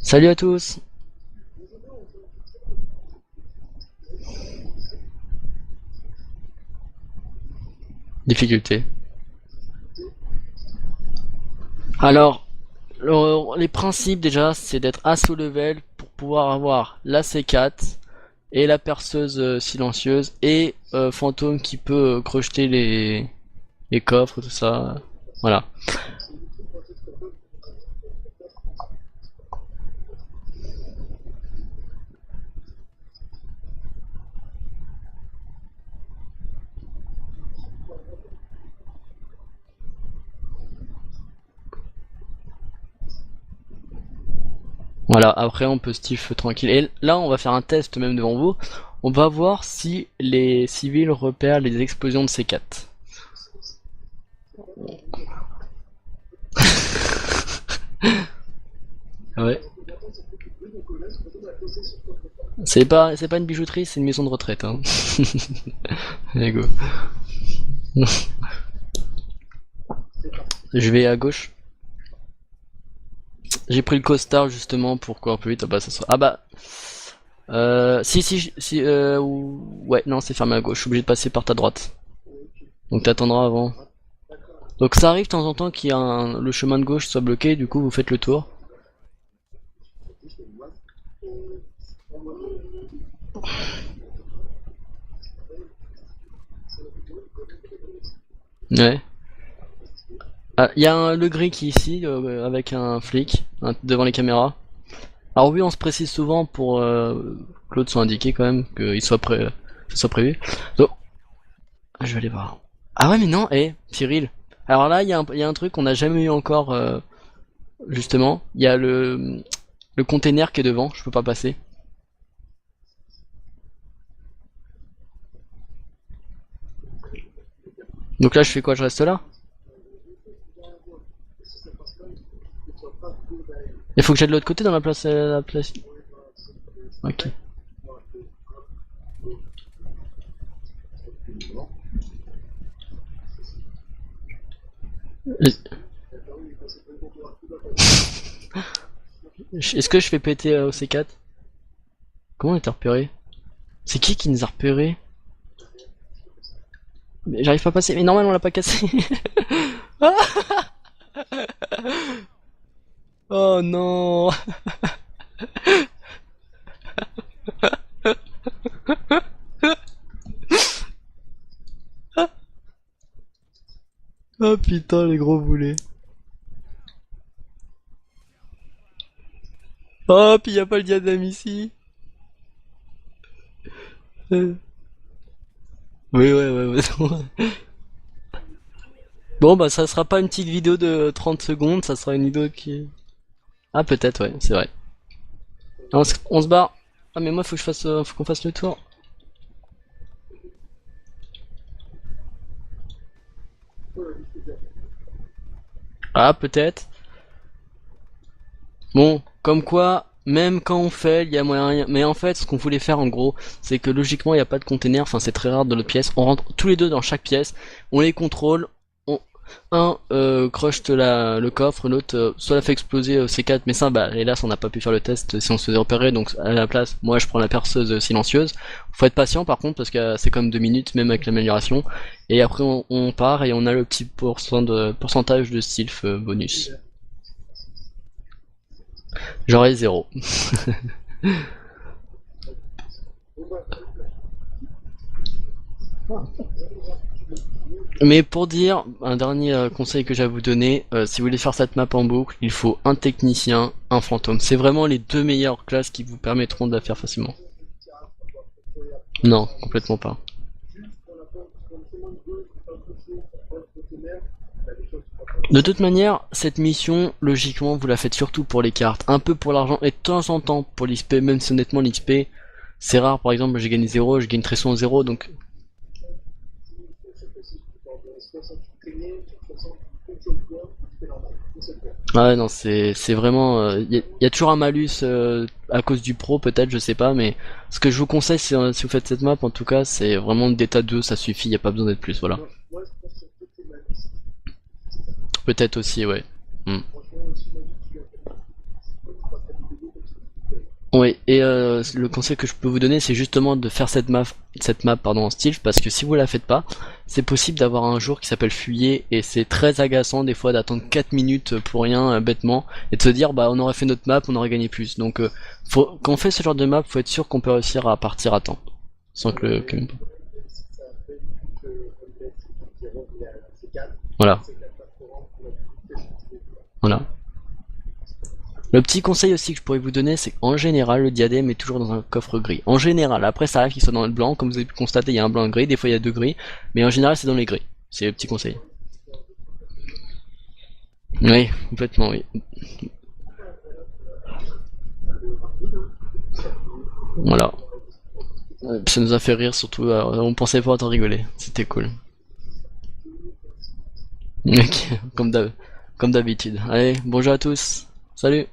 Salut à tous. Difficulté. Alors, les principes déjà, c'est d'être à sous level pour pouvoir avoir la C4 et la perceuse silencieuse et fantôme qui peut crocheter les coffres, tout ça. Voilà. Voilà, après on peut stiff tranquille. Et là, on va faire un test même devant vous. On va voir si les civils repèrent les explosions de C4. Ouais. C'est pas une bijouterie, c'est une maison de retraite. Hein. Allez, go. Je vais à gauche. J'ai pris le costard justement pour courir plus vite. Ah bah ça sera. Ah bah. Si. Ouais, non, c'est fermé à gauche. Je suis obligé de passer par ta droite. Donc t'attendras avant. Donc ça arrive de temps en temps qu'il y a le chemin de gauche soit bloqué. Du coup, vous faites le tour. Ouais. Ah, il y a le gris qui est ici avec un flic devant les caméras. Alors oui, on se précise souvent pour que l'autre soit indiqué quand même, qu'il soit que ce soit prévu. Donc, je vais aller voir. Ah ouais, mais non, Cyril. Alors là, il y a un truc qu'on n'a jamais eu encore, justement. Il y a le container qui est devant, je peux pas passer. Donc là, je fais quoi? Je reste là? Il faut que j'aille de l'autre côté dans la place. Ok. Est-ce que je fais péter au C4? Comment on était repéré? C'est qui nous a repéré? Mais j'arrive pas à passer. Mais normalement on l'a pas cassé. Oh non. Oh putain les gros boulets. Oh puis y a pas le diadème ici. Euh. Oui ouais. Bon bah ça sera pas une petite vidéo de 30 secondes, ça sera une vidéo qui... Ah peut-être ouais, c'est vrai. On se barre. Ah mais moi faut qu'on fasse le tour. Ah peut-être. Bon, comme quoi, même quand on fait, il y a moyen. Mais en fait, ce qu'on voulait faire en gros, c'est que logiquement, il n'y a pas de container. Enfin, c'est très rare dans notre pièce. On rentre tous les deux dans chaque pièce. On les contrôle. On... Un crush le coffre, l'autre soit la fait exploser C4. Mais ça, bah, hélas, on n'a pas pu faire le test si on se faisait repérer. Donc, à la place, moi, je prends la perceuse silencieuse. Faut être patient par contre, parce que c'est comme 2 minutes, même avec l'amélioration. Et après, on part et on a le petit pourcentage de sylph bonus. J'aurais 0. Mais pour dire, un dernier conseil que j'ai à vous donner, si vous voulez faire cette map en boucle, il faut un technicien, un fantôme. C'est vraiment les deux meilleures classes qui vous permettront de la faire facilement. Non, complètement pas. De toute manière, cette mission, logiquement, vous la faites surtout pour les cartes, un peu pour l'argent et de temps en temps pour l'XP, même si honnêtement l'XP, c'est rare, par exemple, j'ai gagné 0, je gagne très souvent 0, donc... Ah ouais, non, c'est vraiment... y a toujours un malus à cause du pro, peut-être, je sais pas, mais ce que je vous conseille, si vous faites cette map, en tout cas, c'est vraiment d'état 2, ça suffit, y a pas besoin d'être plus, voilà. Peut-être aussi, ouais. Hmm. Oui, et le conseil que je peux vous donner, c'est justement de faire cette map pardon, en style, parce que si vous la faites pas, c'est possible d'avoir un jour qui s'appelle fuyer, et c'est très agaçant des fois d'attendre 4 minutes pour rien, bêtement, et de se dire bah on aurait fait notre map, on aurait gagné plus. Donc quand on fait ce genre de map, faut être sûr qu'on peut réussir à partir à temps, sans que voilà, voilà. Le petit conseil aussi que je pourrais vous donner, c'est qu'en général, le diadème est toujours dans un coffre gris. En général, après ça arrive qu'il soit dans le blanc, comme vous avez pu constater, il y a un blanc et un gris, des fois il y a deux gris, mais en général c'est dans les gris. C'est le petit conseil. Oui, complètement, oui. Voilà. Ça nous a fait rire surtout, on pensait pas autant rigoler. C'était cool. Ok, comme d'habitude. Allez, bonjour à tous. Salut.